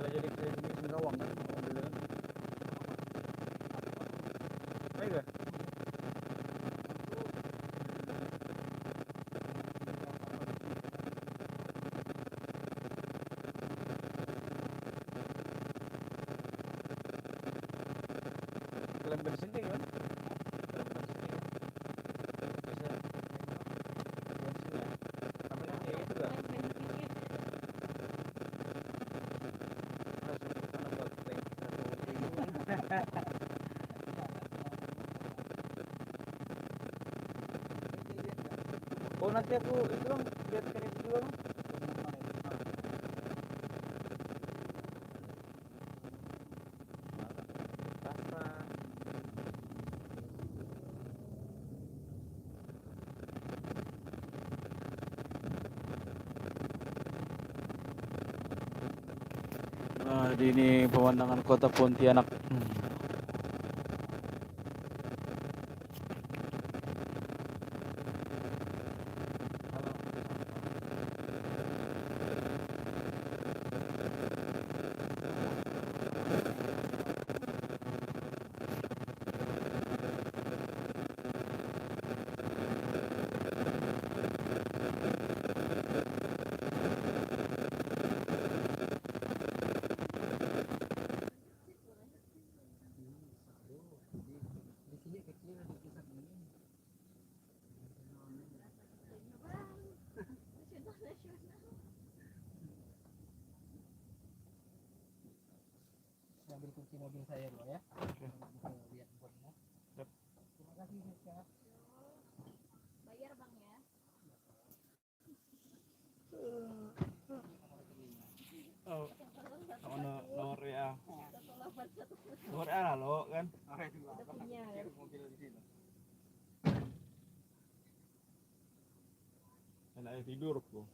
jadi kayak gini Singkawang kan mobilnya kan. Baik ya? Klaim bensin kayak gimana? Klaim bensin kayak gimana? Bisa bensin ya? Tapi kan kayak gitu gak? Masuk mana buat tank atau oh nanti aku itu bang lihatkan itu juga bang. Tasma. Nah, ini pemandangan kota Pontianak. Ambil kunci mobil saya dulu ya. Lihat bonnya. Terima kasih ya. Bayar bang ya. Oh, nomor ya. Nomor A lo kan. Udah punya ya. Mobil di sini. Enaknya tidur tuh.